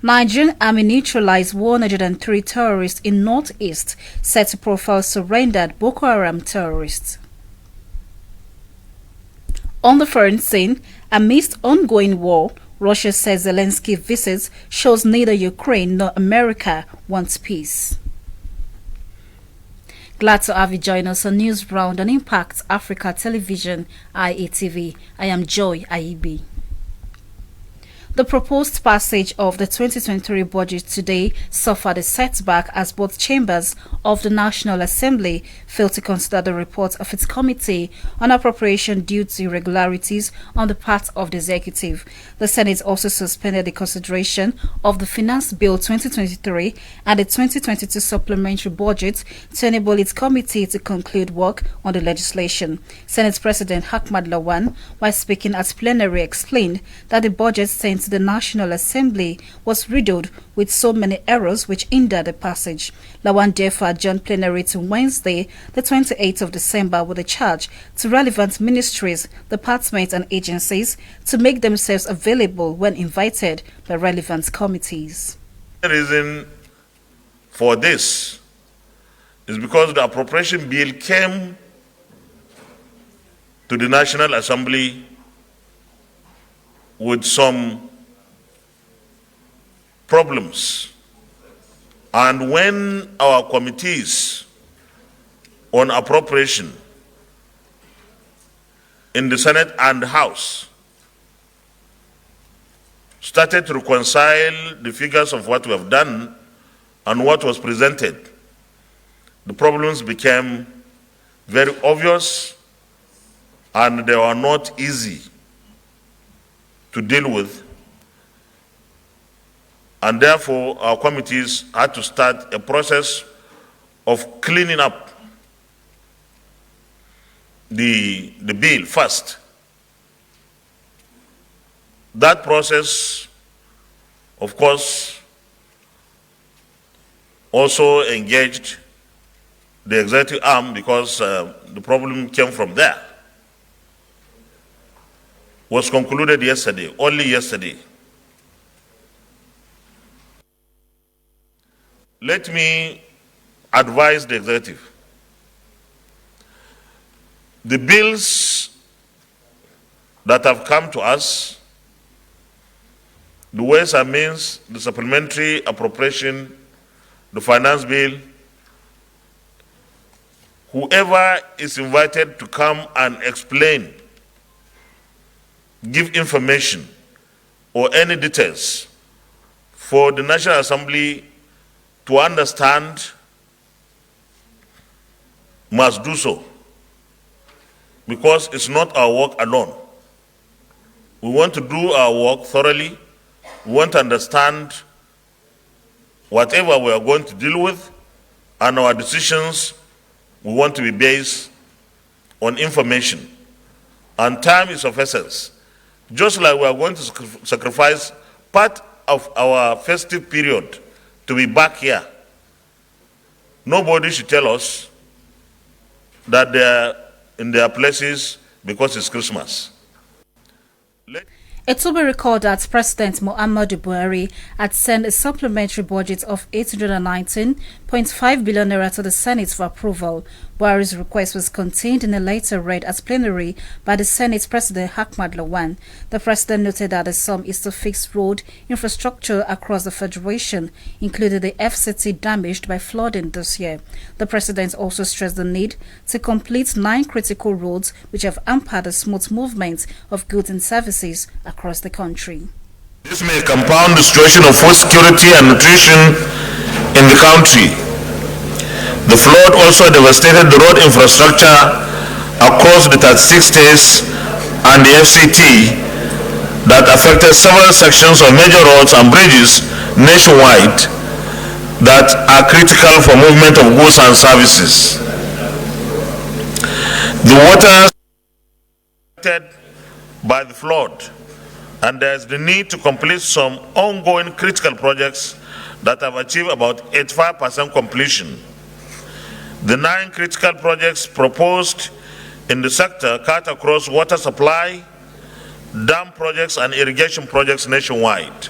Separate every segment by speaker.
Speaker 1: Nigerian army neutralized 103 terrorists in northeast, set to profile surrendered Boko Haram terrorists. On the foreign scene, amidst ongoing war, Russia says Zelensky visit shows neither Ukraine nor America wants peace. Glad to have you join us on News Round on Impact Africa Television, Iatv. I am Joy Aibi. The proposed passage of the 2023 budget today suffered a setback as both chambers of the National Assembly failed to consider the report of its committee on appropriation due to irregularities on the part of the executive. The Senate also suspended the consideration of the Finance Bill 2023 and the 2022 supplementary budget to enable its committee to conclude work on the legislation. Senate President Ahmad Lawan, while speaking at plenary, explained that the budget sent to the National Assembly was riddled with so many errors which hindered the passage. Lawan therefore adjourned plenary to Wednesday, the 28th of December, with a charge to relevant ministries, departments and agencies to make themselves available when invited by relevant committees.
Speaker 2: The reason for this is because the appropriation bill came to the National Assembly with some problems. And when our committees on appropriation in the Senate and House started to reconcile the figures of what we have done and what was presented, the problems became very obvious and they were not easy to deal with. And therefore, our committees had to start a process of cleaning up the bill first. That process, of course, also engaged the executive arm because the problem came from there. Was concluded yesterday, only yesterday. Let me advise the executive. The bills that have come to us, the Ways and Means, the supplementary appropriation, the finance bill, whoever is invited to come and explain, give information or any details for the National Assembly to understand must do so, because it's not our work alone. We want to do our work thoroughly. We want to understand whatever we are going to deal with, and our decisions we want to be based on information. And time is of essence. Just like we are going to sacrifice part of our festive period to be back here, nobody should tell us that they're in their places because it's Christmas.
Speaker 1: It will be recalled that President Muhammadu Buhari had sent a supplementary budget of 819.5 billion naira to the Senate for approval. Buhari's request was contained in a letter read at plenary by the Senate President Ahmad Lawan. The President noted that the sum is to fix road infrastructure across the Federation, including the FCT damaged by flooding this year. The President also stressed the need to complete 9 critical roads which have hampered the smooth movement of goods and services across the country.
Speaker 2: This may compound the situation of food security and nutrition in the country. The flood also devastated the road infrastructure across the 36 states and the FCT that affected several sections of major roads and bridges nationwide that are critical for movement of goods and services. The water affected by the flood, and there is the need to complete some ongoing critical projects that have achieved about 85% completion. The 9 critical projects proposed in the sector cut across water supply, dam projects and irrigation projects nationwide.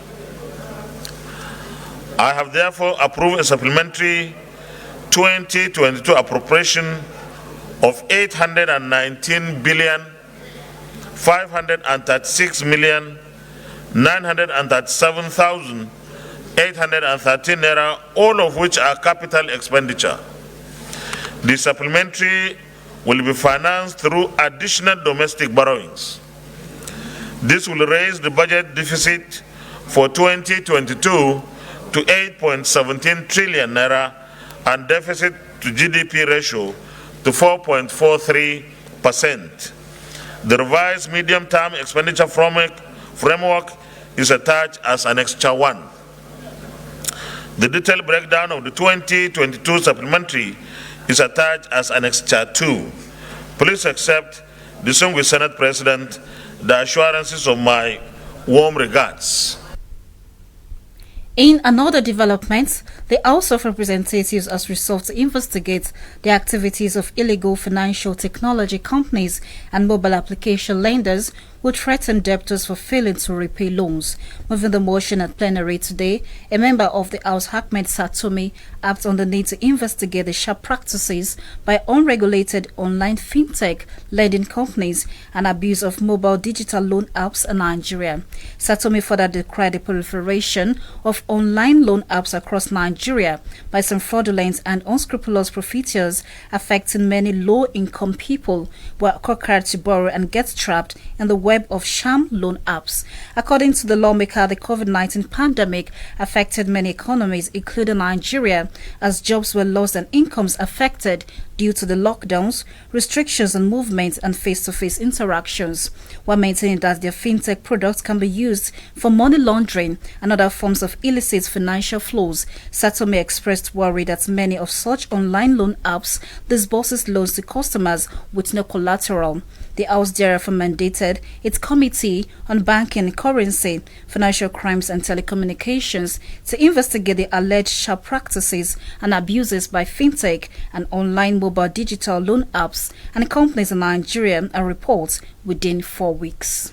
Speaker 2: I have therefore approved a supplementary 2022 appropriation of 819 billion 536 million 937,813 naira, all of which are capital expenditure. The supplementary will be financed through additional domestic borrowings. This will raise the budget deficit for 2022 to 8.17 trillion naira and deficit to GDP ratio to 4.43%. The revised medium-term expenditure framework is attached as Annexure 1. The detailed breakdown of the 2022 supplementary is attached as Annexure 2. Please accept, distinguished Senate President, the assurances of my warm regards.
Speaker 1: In another development, the House of Representatives has resolved to investigate the activities of illegal financial technology companies and mobile application lenders who threaten debtors for failing to repay loans. Moving the motion at plenary today, a member of the House, Ahmed Satomi, acted on the need to investigate the sharp practices by unregulated online fintech lending companies and abuse of mobile digital loan apps in Nigeria. Satomi further decried the proliferation of online loan apps across Nigeria by some fraudulent and unscrupulous profiteers affecting many low-income people who are required to borrow and get trapped in the web of sham loan apps. According to the lawmaker, the COVID-19 pandemic affected many economies, including Nigeria, as jobs were lost and incomes affected due to the lockdowns, restrictions on movement and face-to-face interactions, while maintaining that their fintech products can be used for money laundering and other forms of illicit financial flows. Satomi expressed worry that many of such online loan apps disburses loans to customers with no collateral. The House therefore mandated its Committee on Banking, Currency, Financial Crimes and Telecommunications to investigate the alleged sharp practices and abuses by fintech and online mobile digital loan apps and companies in Nigeria and report within 4 weeks.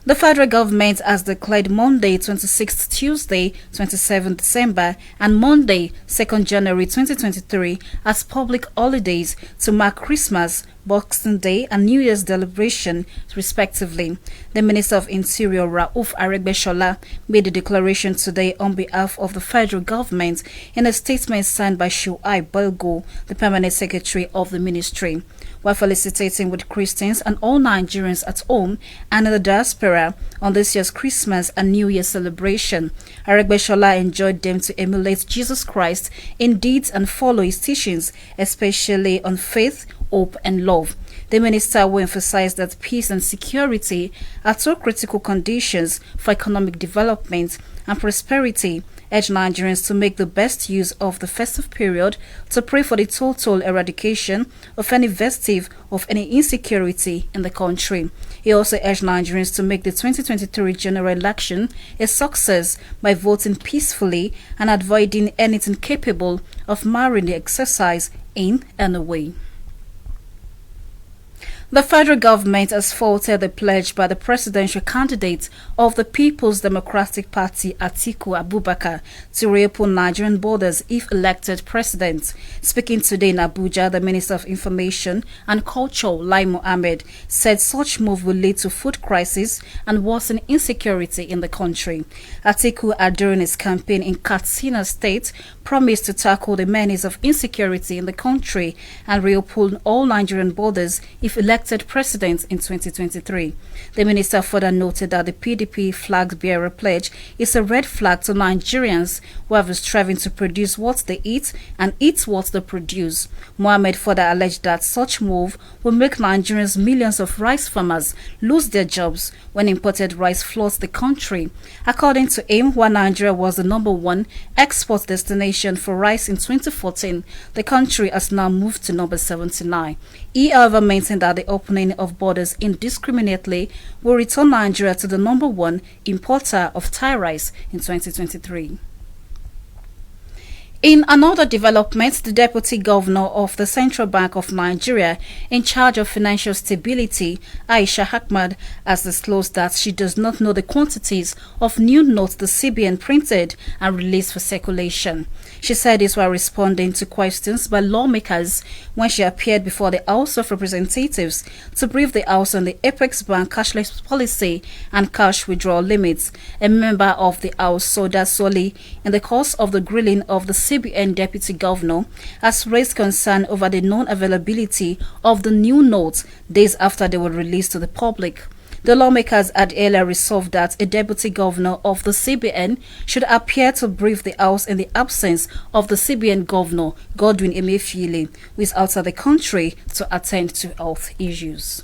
Speaker 1: The federal government has declared Monday, 26th Tuesday, 27th December, and Monday, 2nd January 2023 as public holidays to mark Christmas, Boxing Day, and New Year's celebration, respectively. The Minister of Interior, Rauf Aregbesola, made the declaration today on behalf of the federal government in a statement signed by Shuai Belgo, the Permanent Secretary of the Ministry. While felicitating with Christians and all Nigerians at home and in the diaspora on this year's Christmas and New Year celebration, Aregbesola enjoined them to emulate Jesus Christ in deeds and follow his teachings, especially on faith, hope and love. The minister will emphasize that peace and security are two critical conditions for economic development and prosperity, urge Nigerians to make the best use of the festive period to pray for the total eradication of any vestige of any insecurity in the country. He also urged Nigerians to make the 2023 general election a success by voting peacefully and avoiding anything capable of marring the exercise in any way. The federal government has faulted the pledge by the presidential candidate of the People's Democratic Party, Atiku Abubakar, to reopen Nigerian borders if elected president. Speaking today in Abuja, the Minister of Information and Culture, Lai Mohammed, said such move will lead to food crisis and worsen insecurity in the country. Atiku, during his campaign in Katsina State, promised to tackle the menace of insecurity in the country and reopen all Nigerian borders if elected president in 2023. The minister further noted that the PDP flag-bearer pledge is a red flag to Nigerians who have been striving to produce what they eat and eat what they produce. Mohammed further alleged that such move will make Nigerians, millions of rice farmers, lose their jobs when imported rice floods the country. According to him, while Nigeria was the #1 export destination for rice in 2014, the country has now moved to number 79. He, however, maintained that the opening of borders indiscriminately will return Nigeria to the #1 importer of Thai rice in 2023. In another development, the Deputy Governor of the Central Bank of Nigeria in charge of financial stability, Aisha Ahmad, has disclosed that she does not know the quantities of new notes the CBN printed and released for circulation. She said this while responding to questions by lawmakers when she appeared before the House of Representatives to brief the House on the Apex Bank cashless policy and cash withdrawal limits. A member of the House, Soda Soli, in the course of the grilling of the CBN Deputy Governor, has raised concern over the non-availability of the new notes days after they were released to the public. The lawmakers had earlier resolved that a deputy governor of the CBN should appear to brief the House in the absence of the CBN governor, Godwin Emefiele, who is outside the country to attend to health issues.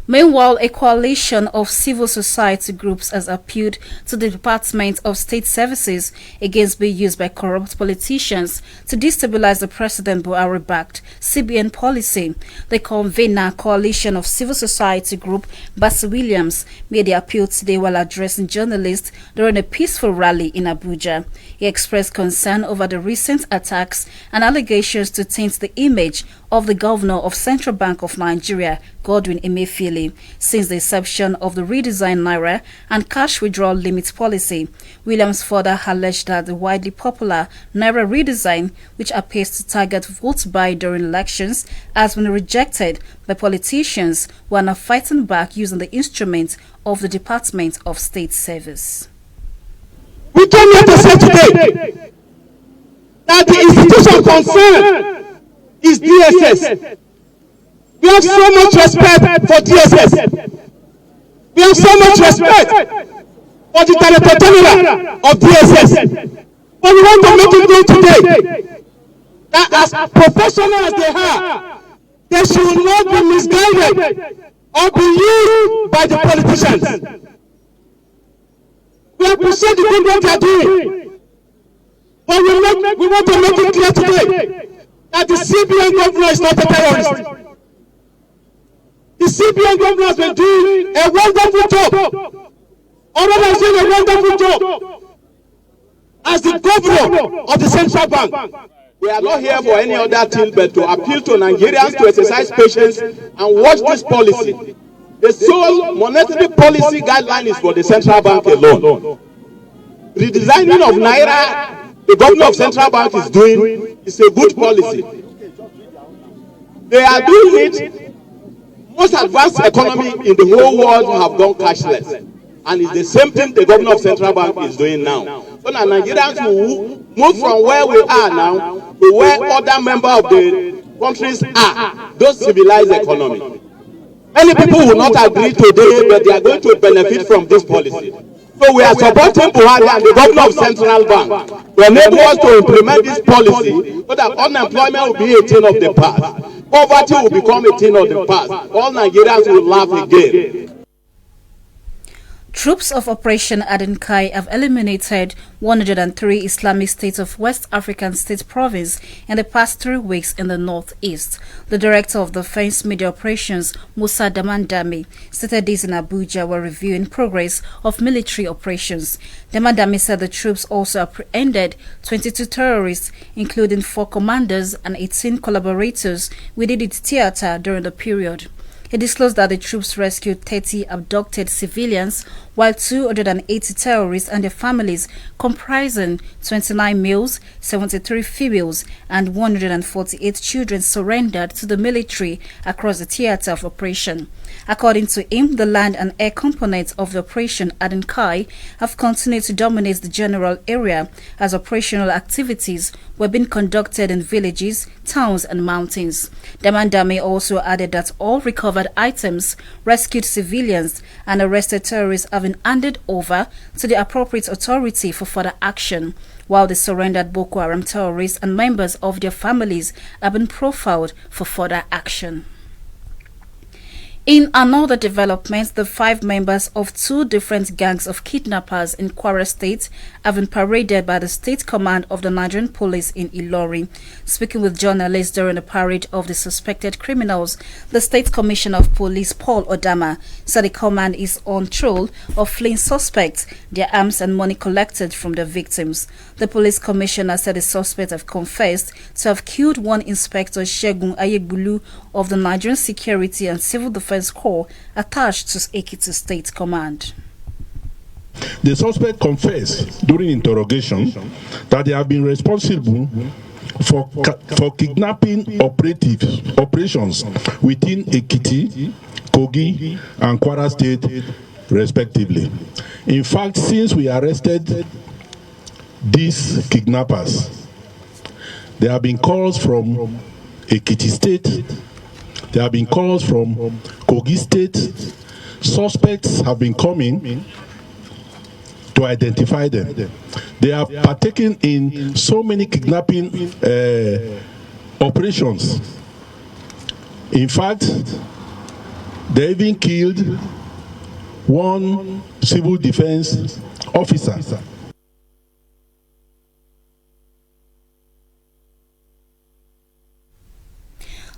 Speaker 1: Meanwhile, a coalition of civil society groups has appealed to the Department of State Services against being used by corrupt politicians to destabilize the President Buhari-backed CBN policy. The convener, Coalition of Civil Society Group, Bassey Williams, made the appeal today while addressing journalists during a peaceful rally in Abuja. He expressed concern over the recent attacks and allegations to taint the image of the Governor of Central Bank of Nigeria, Godwin Emefiele, since the inception of the redesigned Naira and cash withdrawal limit policy. Williams further alleged that the widely popular Naira redesign, which appears to target vote buy during elections, has been rejected by politicians who are now fighting back using the instrument of the Department of State Service.
Speaker 3: We came here to say today that the institution concerned is DSS. We have so much respect for DSS. We have so much respect for the Director General of DSS. But we want to make it known today that as professional as they are, they should not be misguided or be used by the politicians. We appreciate the good work they are doing, but we want to make it clear today that the CBN governor is not a terrorist. The CBN governor has been doing a wonderful job. Honorable is doing a wonderful job as the governor of the central bank. We are not here for any other thing but to appeal to Nigerians to exercise patience and watch this policy. The sole monetary policy guideline is for the central bank alone. Redesigning of Naira, the governor of central bank is doing, is a good policy. They are doing it. Most advanced economy in the whole world have gone cashless, and it's the same thing the governor of central bank is doing now. So now Nigerians will move from where we are now to where other members of the countries are, those civilized economy. Many people will not agree today, but they are going to benefit from this policy. So we are supporting Buhari and the governor of central bank to enable us to implement this policy so that unemployment will be a thing of the past. Poverty will become a thing of the past. All Nigerians will laugh again.
Speaker 1: Troops of Operation Adenkai have eliminated 103 Islamic states of West African State Province in the past 3 weeks in the northeast. The director of Defense Media Operations, Musa Damandami, stated this in Abuja while reviewing progress of military operations. Damandami said the troops also apprehended 22 terrorists, including 4 commanders and 18 collaborators within its theater during the period. He disclosed that the troops rescued 30 abducted civilians, while 280 terrorists and their families, comprising 29 males, 73 females, and 148 children, surrendered to the military across the theater of operation. According to him, the land and air components of the operation Adenkai have continued to dominate the general area as operational activities were being conducted in villages, towns, and mountains. Damandame also added that all recovered items, rescued civilians, and arrested terrorists have been handed over to the appropriate authority for further action, while the surrendered Boko Haram terrorists and members of their families have been profiled for further action. In another development, the 5 members of 2 different gangs of kidnappers in Kwara State have been paraded by the State Command of the Nigerian Police in Ilorin. Speaking with journalists during the parade of the suspected criminals, the State Commissioner of Police, Paul Odama, said the command is on trail of fleeing suspects, their arms and money collected from the victims. The police commissioner said the suspects have confessed to have killed one Inspector Shegun Ayegbulu of the Nigerian Security and Civil Defense Corps attached to Ekiti State Command.
Speaker 4: The suspect confessed during interrogation that they have been responsible for kidnapping operations within Ekiti, Kogi, and Kwara State, respectively. In fact, since we arrested these kidnappers, there have been calls from Ekiti State, there have been calls from Kogi State. Suspects have been coming to identify them. They have partaken in so many kidnapping operations. In fact, they even killed one civil defense officer.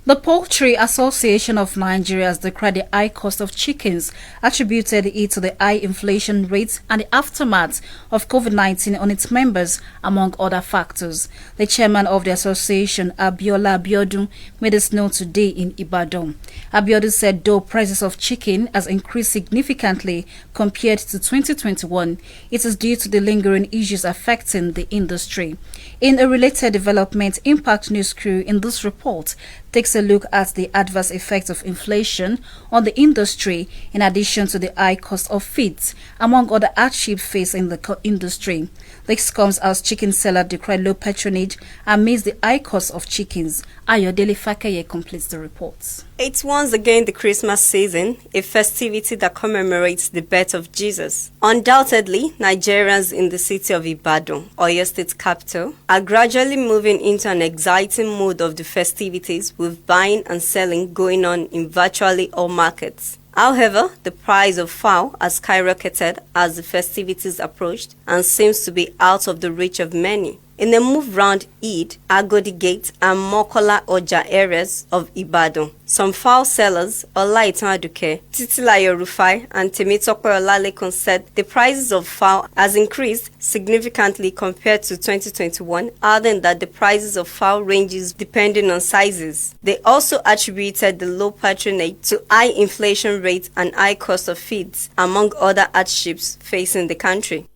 Speaker 1: The Poultry Association of Nigeria has decried the high cost of chickens, attributed it to the high inflation rates and the aftermath of COVID-19 on its members, among other factors. The chairman of the association, Abiola Abiodun, made this known today in Ibadan. Abiodun said though prices of chicken has increased significantly compared to 2021, it is due to the lingering issues affecting the industry. In a related development, Impact News crew in this report takes a look at the adverse effects of inflation on the industry in addition to the high cost of feeds, among other hardships facing the industry. This comes as chicken sellers decry low patronage amidst the high cost of chickens. Ayodele Fakeye completes the report.
Speaker 5: It's once again the Christmas season, a festivity that commemorates the birth of Jesus. Undoubtedly, Nigerians in the city of Ibadan, Oyo State capital, are gradually moving into an exciting mood of the festivities, with buying and selling going on in virtually all markets. However, the price of fowl has skyrocketed as the festivities approached and seems to be out of the reach of many. In a move round Eid, Agodi Gate and Mokola Oja areas of Ibadan, some fowl sellers, Olaitan Aduke, Titilayo Rufai and Temitope Olalekun said the prices of fowl has increased significantly compared to 2021, adding that the prices of fowl ranges depending on sizes. They also attributed the low patronage to high inflation rates and high cost of feeds, among other hardships facing the country.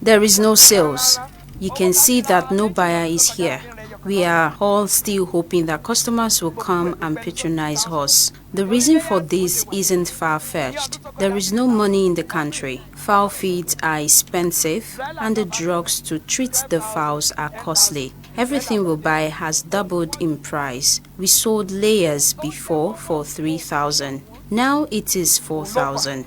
Speaker 6: There is no sales. You can see that no buyer is here. We are all still hoping that customers will come and patronize us. The reason for this isn't far-fetched. There is no money in the country. Fowl feeds are expensive and the drugs to treat the fowls are costly. Everything we buy has doubled in price. We sold layers before for 3,000. Now it is 4,000.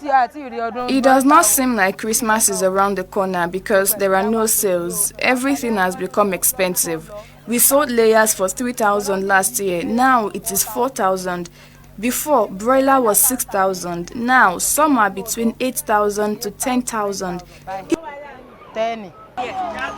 Speaker 7: It does not seem like Christmas is around the corner because there are no sales. Everything has become expensive. We sold layers for 3,000 last year. Now it is 4,000. Before, broiler was 6,000. Now some are between 8,000 to 10,000.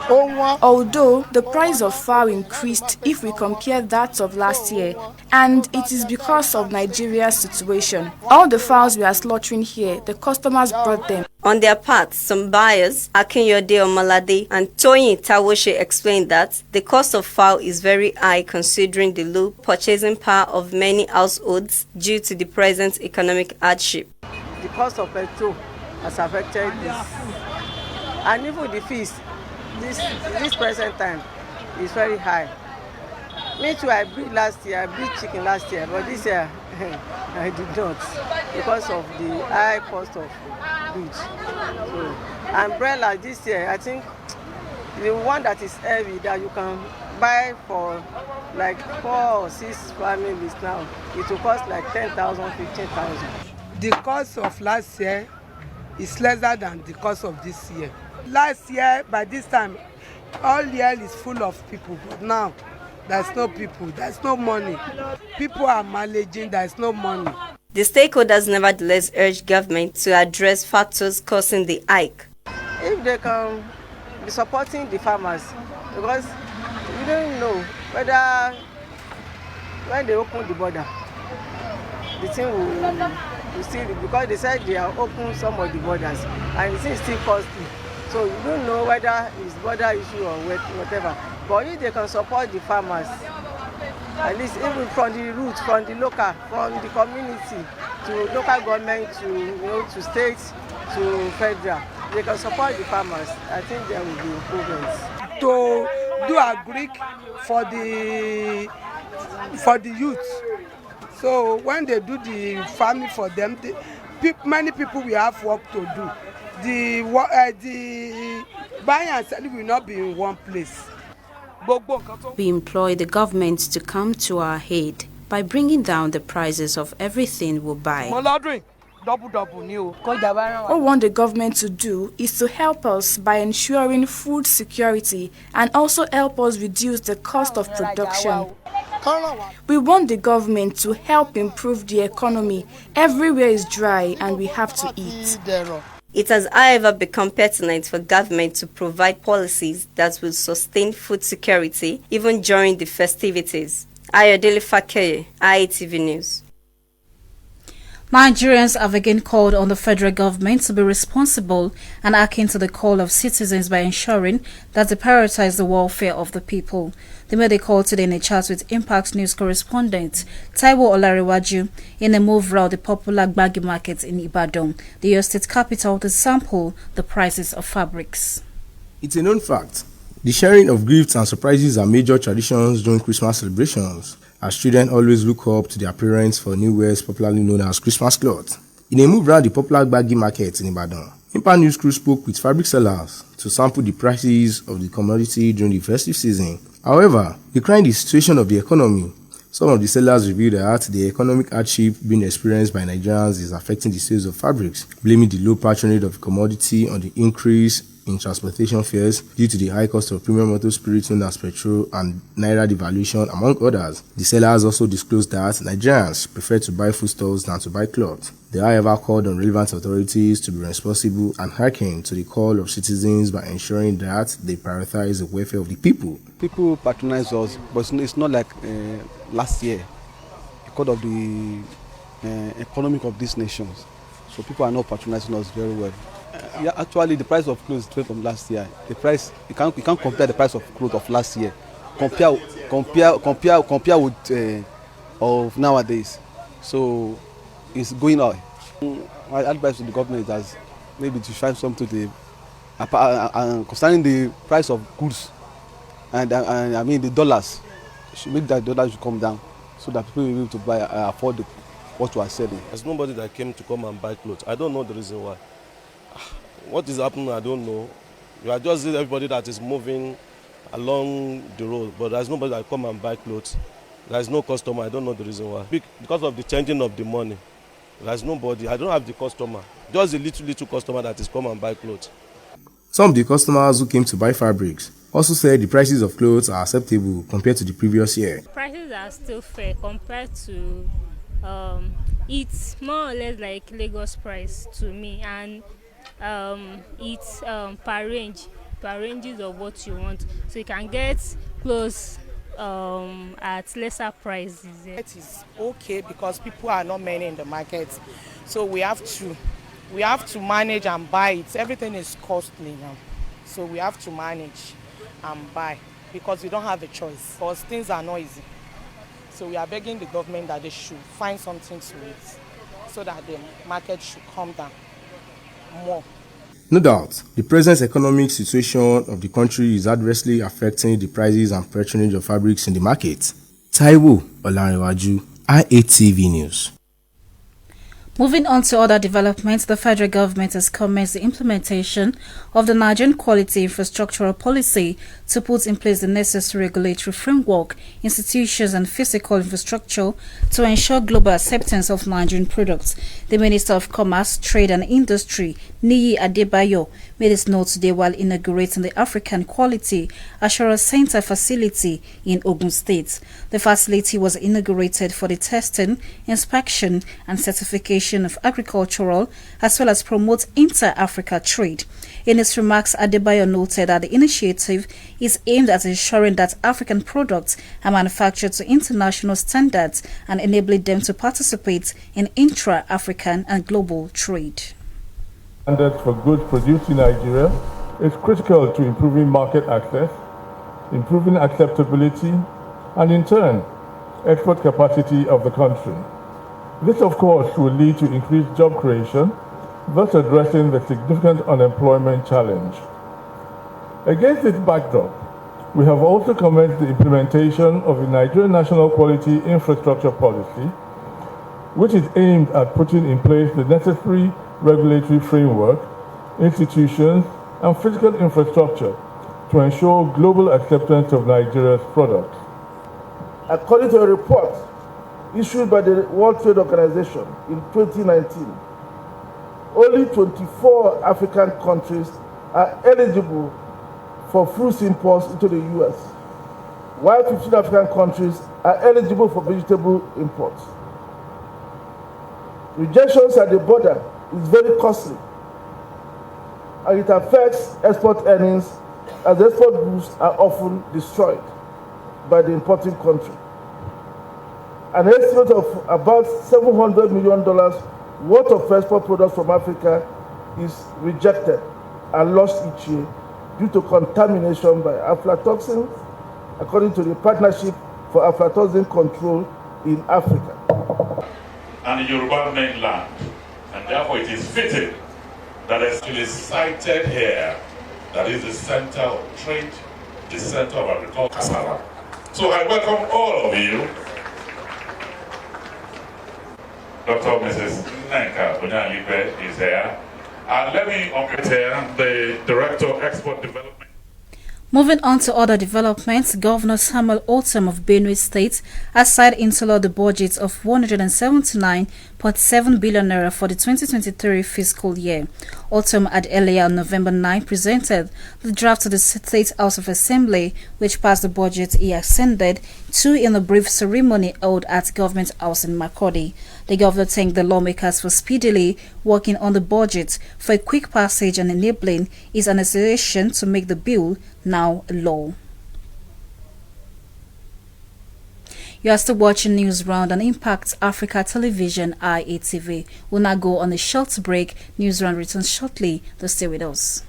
Speaker 7: Although the price of fowl increased if we compare that of last year, and it is because of Nigeria's situation. All the fowls we are slaughtering here, the customers brought them.
Speaker 5: On their part, some buyers, Akinyode Omalade and Toyin Tawoshe, explained that the cost of fowl is very high considering the low purchasing power of many households due to the present economic hardship.
Speaker 8: The cost of petrol has affected this, and even the fees. This present time is very high. Me too, I breed last year, I breed chicken last year, but this year I did not because of the high cost of breed. So, umbrella this year, I think the one that is heavy that you can buy for like 4 or 6 families now, it will cost like 10,000, 15,000.
Speaker 9: The cost of last year is lesser than the cost of this year. Last year, by this time, all year is full of people, but now there's no people, there's no money. People are managing, there's no money.
Speaker 5: The stakeholders nevertheless urge government to address factors causing the hike.
Speaker 8: If they can be supporting the farmers, because we don't know whether when they open the border, the thing will still, because they said they are open some of the borders and the thing is still costly. So you don't know whether it's border issue or whatever. But if they can support the farmers, at least even from the roots, from the local, from the community, to local government, to states, to federal, they can support the farmers. I think there will be improvements.
Speaker 9: To do a Greek for the youth. So when they do the farming for them, many people will have work to do. The buying and selling will not be in one place.
Speaker 6: We implore the government to come to our aid by bringing down the prices of everything we buy.
Speaker 7: What we want the government to do is to help us by ensuring food security and also help us reduce the cost of production. We want the government to help improve the economy. Everywhere is dry and we have to eat.
Speaker 5: It has, however, become pertinent for government to provide policies that will sustain food security even during the festivities. Ayodele Fakeye, Iatv News.
Speaker 1: Nigerians have again called on the federal government to be responsible and akin to the call of citizens by ensuring that they prioritize the welfare of the people. They made a call today in a chat with Impact News correspondent Taiwo Olarewaju in a move round the popular Gbagi market in Ibadan, the Oyo State capital, to sample the prices of fabrics.
Speaker 10: It's a known fact. The sharing of gifts and surprises are major traditions during Christmas celebrations, as children always look up to their parents for new wares popularly known as Christmas clothes. In a move around the popular Gbagi market in Ibadan, Impact News crew spoke with fabric sellers to sample the prices of the commodity during the festive season. However, decrying the situation of the economy, some of the sellers revealed that the economic hardship being experienced by Nigerians is affecting the sales of fabrics, blaming the low patronage of the commodity on the increase in transportation fares due to the high cost of premium motor spirits known as petrol and naira devaluation, among others. The sellers also disclosed that Nigerians prefer to buy foodstuffs than to buy clothes. They, however, called on relevant authorities to be responsible and hearken to the call of citizens by ensuring that they prioritize the welfare of the people.
Speaker 11: People patronize us, but it's not like last year because of the economic of these nations. So people are not patronizing us very well. Yeah, actually, the price of clothes different from last year. The price you can't compare the price of clothes of last year. Compare with of nowadays. So it's going on. My advice to the government is maybe to find something to concerning the price of goods and I mean the dollars. Should make that dollars should come down so that people will be able to buy afford what we are selling.
Speaker 12: There's nobody that came to come and buy clothes. I don't know the reason why. What is happening, I don't know. You are just seeing everybody that is moving along the road, but there's nobody that come and buy clothes. There's no customer, I don't know the reason why. Because of the changing of the money, there's nobody. I don't have the customer. Just a little customer that is come and buy clothes.
Speaker 10: Some of the customers who came to buy fabrics also said the prices of clothes are acceptable compared to the previous year.
Speaker 13: Prices are still fair compared to it's more or less like Lagos price to me, and it's per ranges of what you want, so you can get clothes at lesser prices.
Speaker 14: It is okay because people are not many in the market, so we have to manage and buy it. Everything is costly now, so we have to manage and buy because we don't have a choice, because things are not easy. So we are begging the government that they should find something to it so that the market should come down more.
Speaker 10: No doubt, the present economic situation of the country is adversely affecting the prices and patronage of fabrics in the market. Taiwo Olarewaju, Iatv News.
Speaker 1: Moving on to other developments, the federal government has commenced the implementation of the Nigerian Quality Infrastructural Policy to put in place the necessary regulatory framework, institutions and physical infrastructure to ensure global acceptance of Nigerian products. The Minister of Commerce, Trade and Industry, Niyi Adebayo, made this note today while inaugurating the African Quality Assurance Center facility in Ogun State. The facility was inaugurated for the testing, inspection and certification of agricultural as well as promote inter-Africa trade. In his remarks, Adebayo noted that the initiative is aimed at ensuring that African products are manufactured to international standards and enabling them to participate in intra-African and global trade.
Speaker 15: Standards for goods produced in Nigeria is critical to improving market access, improving acceptability, and in turn, export capacity of the country. This, of course, will lead to increased job creation, thus addressing the significant unemployment challenge. Against this backdrop, we have also commenced the implementation of the Nigerian National Quality Infrastructure Policy, which is aimed at putting in place the necessary regulatory framework, institutions, and physical infrastructure to ensure global acceptance of Nigeria's products.
Speaker 16: According to a report issued by the World Trade Organization in 2019, only 24 African countries are eligible for fruits imports into the US, while 15 African countries are eligible for vegetable imports. Rejections at the border is very costly, and it affects export earnings as export goods are often destroyed by the importing country. An estimate of about $700 million worth of export products from Africa is rejected and lost each year due to contamination by aflatoxins, according to the Partnership for Aflatoxin Control in Africa.
Speaker 17: And the Yoruba mainland, and therefore it is fitting that it is cited here that is the center of trade, the center of agriculture, cassava. So I welcome all of you. Dr. Mrs. Nenka Bunyalipe is here. And let me omit here the Director of Export Development.
Speaker 1: Moving on to other developments, Governor Samuel Otom of Benue State has signed into law the budget of 179.7 billion naira for the 2023 fiscal year. Otom had earlier on November 9 presented the draft to the State House of Assembly, which passed the budget he ascended to in a brief ceremony held at Government House in Makurdi. The governor thanked the lawmakers for speedily working on the budget for a quick passage and enabling his administration to make the bill now law. You are still watching News Round on Impact Africa Television, Iatv. We'll now go on a short break. News Round returns shortly. So stay with us.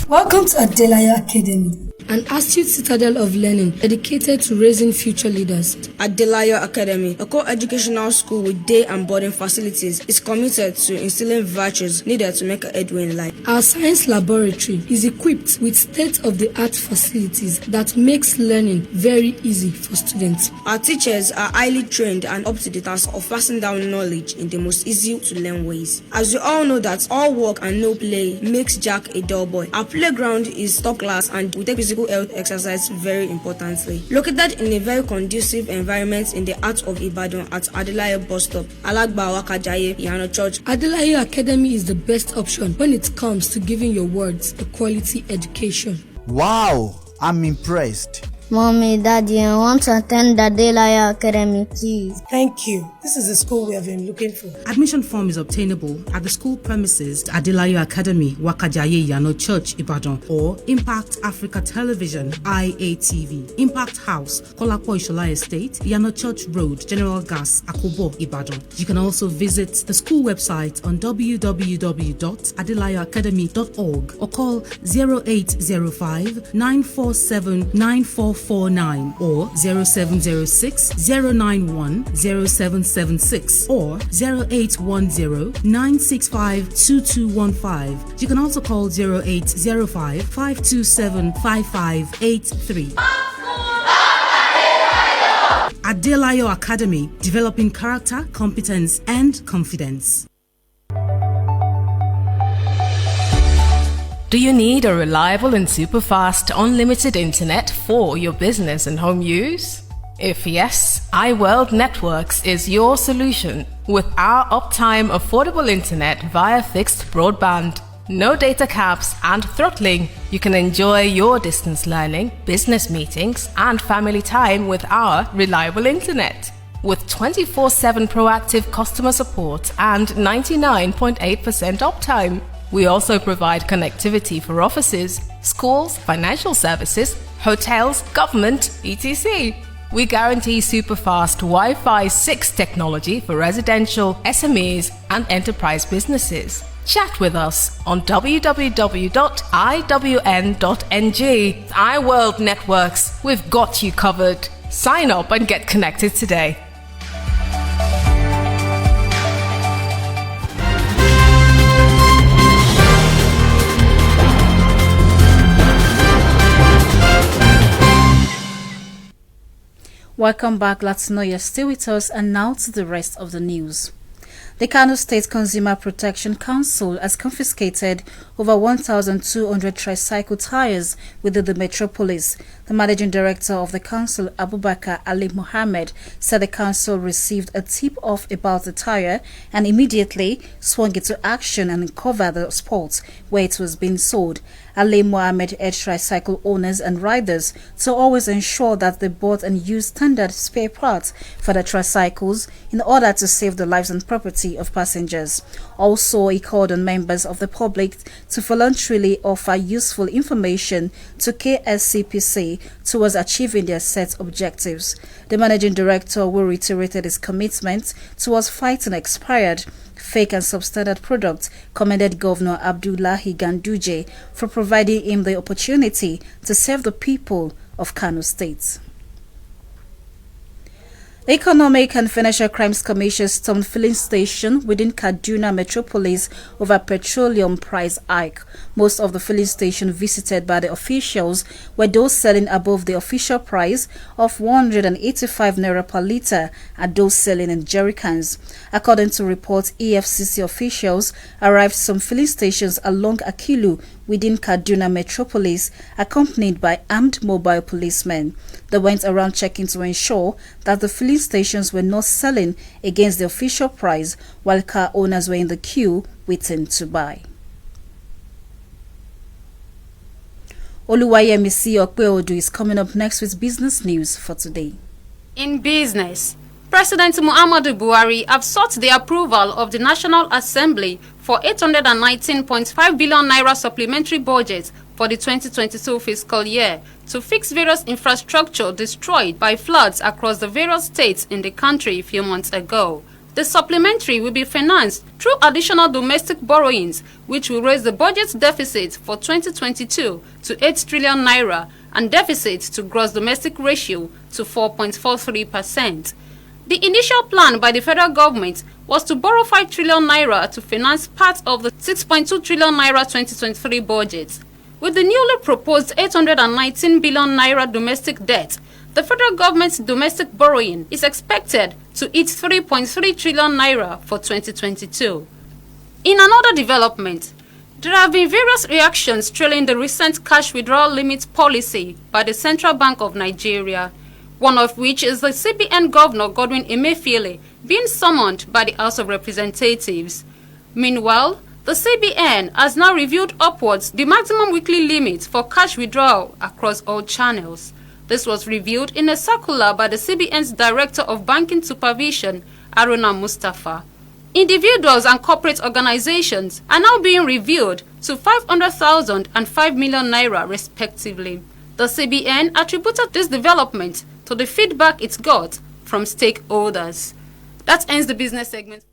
Speaker 18: Welcome to Adelaya Academy,
Speaker 19: an astute citadel of learning dedicated to raising future leaders.
Speaker 20: Adelaya Academy, a co-educational school with day and boarding facilities, is committed to instilling virtues needed to make a headway in life.
Speaker 19: Our science laboratory is equipped with state-of-the-art facilities that makes learning very easy for students.
Speaker 20: Our teachers are highly trained and up to the task of passing down knowledge in the most easy-to-learn ways. As you all know that all work and no play makes Jack a dull boy, our playground is top class and we take physical health exercise very importantly. Located in a very conducive environment in the heart of Ibadan at Adelaya bus stop, Alagba Wakajaye, Yano Church.
Speaker 19: Adelaya Academy is the best option when it comes to giving your words a quality education.
Speaker 21: Wow, I'm impressed.
Speaker 22: Mommy, Daddy, I want to attend the Adelaya Academy, please.
Speaker 23: Thank you. This is the school we have been looking for.
Speaker 24: Admission form is obtainable at the school premises, Adelaya Academy, Wakajaye Yano Church, Ibadan, or Impact Africa Television, IATV, Impact House, Kolapo Ishola Estate, Yano Church Road, General Gas, Akobo, Ibadan. You can also visit the school website on www.adelayaacademy.org or call 0805 947 9449 or 0706 091 077 0810-965-2276 or 0810-965-2215. You can also call 0805-527-5583. Adelayo Academy, developing character, competence, and confidence.
Speaker 2: Do you need a reliable and super fast unlimited internet for your business and home use? If yes, iWorld Networks is your solution with our uptime affordable internet via fixed broadband. No data caps and throttling. You can enjoy your distance learning, business meetings, and family time with our reliable internet. With 24/7 proactive customer support and 99.8% uptime. We also provide connectivity for offices, schools, financial services, hotels, government, etc. We guarantee super fast Wi-Fi 6 technology for residential, SMEs, and enterprise businesses. Chat with us on www.iwn.ng. iWorld Networks, we've got you covered. Sign up and get connected today.
Speaker 1: Welcome back. Let's know you're still with us, and now to the rest of the news. The Kano State Consumer Protection Council has confiscated over 1,200 tricycle tires within the metropolis. The managing director of the council, Abubakar Ali Mohammed, said the council received a tip-off about the tire and immediately swung into action and uncovered the spot where it was being sold. Ali Mohammed urged tricycle owners and riders to always ensure that they bought and used standard spare parts for their tricycles in order to save the lives and property of passengers. Also, he called on members of the public to voluntarily offer useful information to KSCPC towards achieving their set objectives. The managing director will reiterated his commitment towards fighting expired, fake and substandard products, commended Governor Abdullahi Ganduje for providing him the opportunity to serve the people of Kano State. The Economic and Financial Crimes Commission stormed filling station within Kaduna Metropolis over petroleum price hike. Most of the filling stations visited by the officials were those selling above the official price of 185 naira per litre and those selling in jerrycans. According to reports, EFCC officials arrived some filling stations along Akilu within Kaduna Metropolis, accompanied by armed mobile policemen. They went around checking to ensure that the filling stations were not selling against the official price, while car owners were in the queue waiting to buy. Oluwayemisi Okpeodu is coming up next with business news for today.
Speaker 3: In business, President Muhammadu Buhari have sought the approval of the National Assembly for 819.5 billion naira supplementary budget for the 2022 fiscal year to fix various infrastructure destroyed by floods across the various states in the country a few months ago. The supplementary will be financed through additional domestic borrowings, which will raise the budget deficit for 2022 to 8 trillion naira and deficit to gross domestic ratio to 4.43%. The initial plan by the federal government was to borrow 5 trillion naira to finance part of the 6.2 trillion naira 2023 budget. With the newly proposed 819 billion naira domestic debt, the federal government's domestic borrowing is expected to hit 3.3 trillion naira for 2022. In another development, there have been various reactions trailing the recent cash withdrawal limit policy by the Central Bank of Nigeria, one of which is the CBN Governor Godwin Emefiele being summoned by the House of Representatives. Meanwhile, the CBN has now reviewed upwards the maximum weekly limit for cash withdrawal across all channels. This was revealed in a circular by the CBN's Director of Banking Supervision, Aruna Mustafa. Individuals and corporate organizations are now being reviewed to 500,000 and 5 million naira respectively. The CBN attributed this development to the feedback it got from stakeholders. That ends the business segment.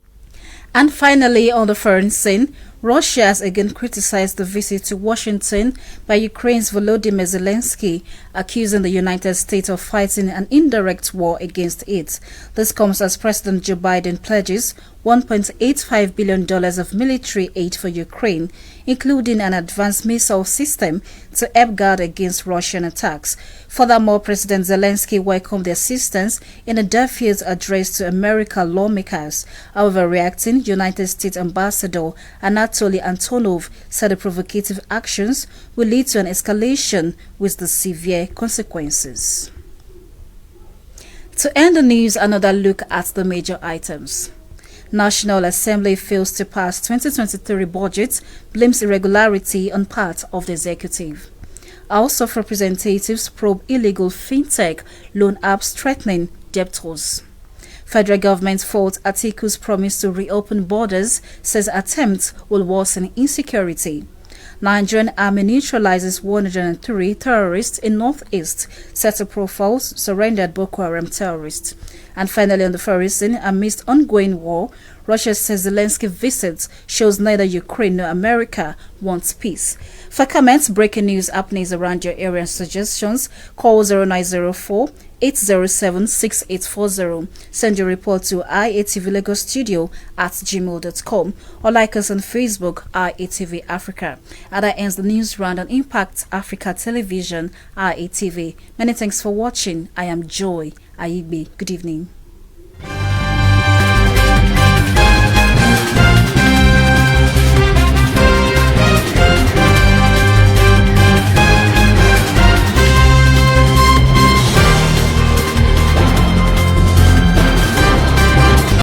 Speaker 1: And finally, on the foreign scene, Russia has again criticized the visit to Washington by Ukraine's Volodymyr Zelensky, accusing the United States of fighting an indirect war against it. This comes as President Joe Biden pledges $1.85 billion of military aid for Ukraine, including an advanced missile system to help guard against Russian attacks. Furthermore, President Zelensky welcomed the assistance in a defiant address to American lawmakers. However, reacting, United States Ambassador Anatoly Antonov said the provocative actions will lead to an escalation with the severe consequences. To end the news, another look at the major items. National Assembly fails to pass 2023 budget, blames irregularity on part of the executive. House of Representatives probe illegal fintech loan apps threatening debtors. Federal government faults Atiku's promise to reopen borders, says attempt will worsen insecurity. Nigerian army neutralizes 103 terrorists in northeast, set of profiles, surrendered Boko Haram terrorists. And finally, on the horizon, amidst ongoing war, Russia says Zelensky visit shows neither Ukraine nor America wants peace. For comments, breaking news happenings around your area and suggestions, call 0904 807 6840. Send your report to Iatv Lagos Studio at gmail.com or like us on Facebook, Iatv Africa. And that ends the news round on Impact Africa Television, Iatv. Many thanks for watching. I am Joy Aibi. Good evening.